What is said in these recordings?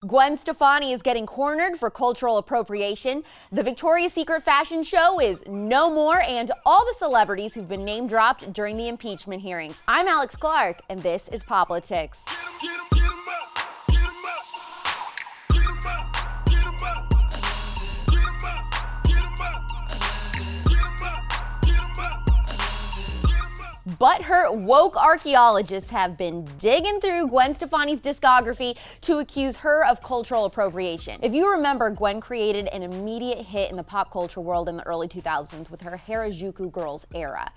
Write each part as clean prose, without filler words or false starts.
Gwen Stefani is getting cornered for cultural appropriation. The Victoria's Secret fashion show is no more, and all the celebrities who've been name dropped during the impeachment hearings. I'm AlexClark, and this is Politics. But her woke archaeologists have been digging through Gwen Stefani's discography to accuse her of cultural appropriation. If you remember, Gwen created an immediate hit in the pop culture world in the early 2000s with her Harajuku Girls era.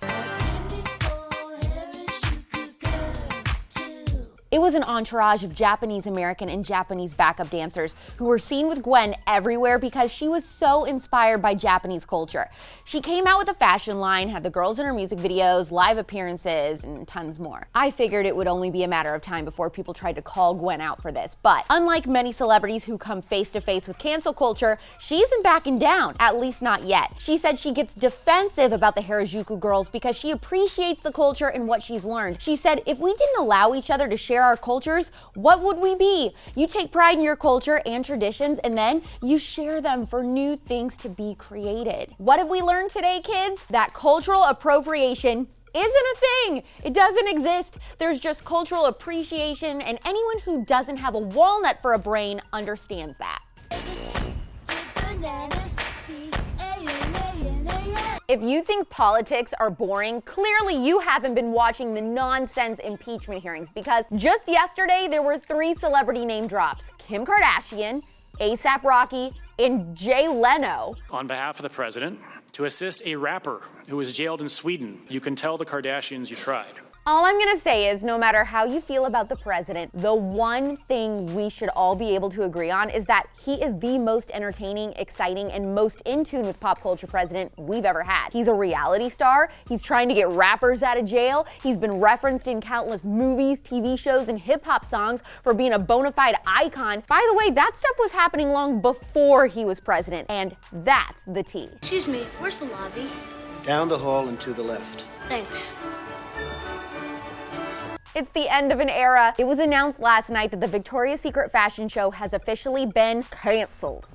It was an entourage of Japanese American and Japanese backup dancers who were seen with Gwen everywhere because she was so inspired by Japanese culture. She came out with a fashion line, had the girls in her music videos, live appearances, and tons more. I figured it would only be a matter of time before people tried to call Gwen out for this, but unlike many celebrities who come face to face with cancel culture, she isn't backing down, at least not yet. She said she gets defensive about the Harajuku Girls because she appreciates the culture and what she's learned. She said, if we didn't allow each other to share our cultures, what would we be? You take pride in your culture and traditions, and then you share them for new things to be created. What have we learned today, kids? That cultural appropriation isn't a thing. It doesn't exist. There's just cultural appreciation, and anyone who doesn't have a walnut for a brain understands that. If you think politics are boring, clearly you haven't been watching the nonsense impeachment hearings, because just yesterday there were 3 celebrity name drops: Kim Kardashian, A$AP Rocky, and Jay Leno. On behalf of the president, to assist a rapper who was jailed in Sweden, you can tell the Kardashians you tried. All I'm gonna say is, no matter how you feel about the president, the one thing we should all be able to agree on is that he is the most entertaining, exciting, and most in tune with pop culture president we've ever had. He's a reality star. He's trying to get rappers out of jail. He's been referenced in countless movies, TV shows, and hip-hop songs for being a bona fide icon. By the way, that stuff was happening long before he was president, and that's the tea. Excuse me, where's the lobby? Down the hall and to the left. Thanks. It's the end of an era. It was announced last night that the Victoria's Secret fashion show has officially been canceled.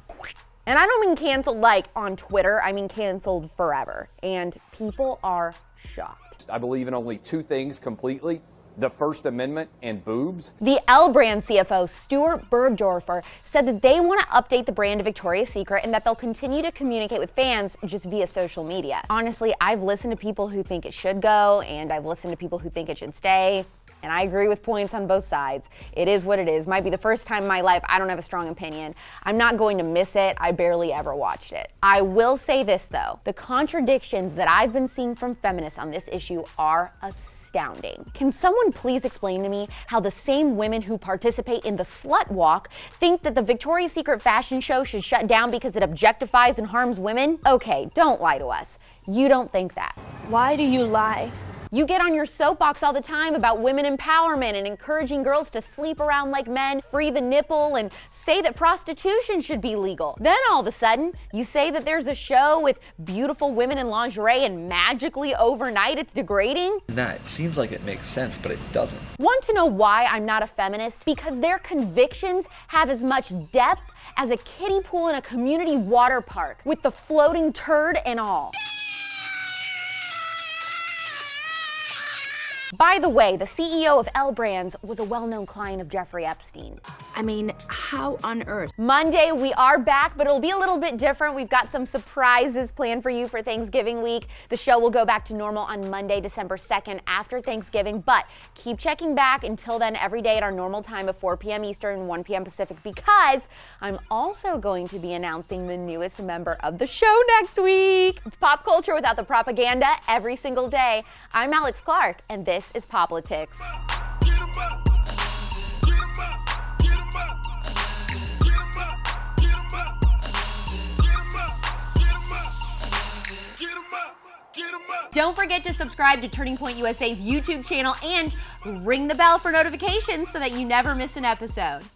And I don't mean canceled like on Twitter, I mean canceled forever. And people are shocked. I believe in only 2 things completely: the First Amendment and boobs. The L brand CFO, Stuart Bergdorfer, said that they want to update the brand of Victoria's Secret and that they'll continue to communicate with fans just via social media. Honestly, I've listened to people who think it should go, and I've listened to people who think it should stay. And I agree with points on both sides. It is what it is. Might be the first time in my life I don't have a strong opinion. I'm not going to miss it. I barely ever watched it. I will say this though, the contradictions that I've been seeing from feminists on this issue are astounding. Can someone please explain to me how the same women who participate in the slut walk think that the Victoria's Secret fashion show should shut down because it objectifies and harms women? Okay, don't lie to us. You don't think that. Why do you lie? You get on your soapbox all the time about women empowerment and encouraging girls to sleep around like men, free the nipple, and say that prostitution should be legal. Then all of a sudden, you say that there's a show with beautiful women in lingerie and magically overnight it's degrading? That seems like it makes sense, but it doesn't. Want to know why I'm not a feminist? Because their convictions have as much depth as a kiddie pool in a community water park, with the floating turd and all. By the way, the CEO of L Brands was a well-known client of Jeffrey Epstein. I mean, how on earth? Monday, we are back, but it'll be a little bit different. We've got some surprises planned for you for Thanksgiving week. The show will go back to normal on Monday, December 2nd after Thanksgiving, but keep checking back until then every day at our normal time of 4 p.m. Eastern, 1 p.m. Pacific, because I'm also going to be announcing the newest member of the show next week. It's pop culture without the propaganda every single day. I'm AlexClark, and this is Politics. Don't forget to subscribe to Turning Point USA's YouTube channel and ring the bell for notifications so that you never miss an episode.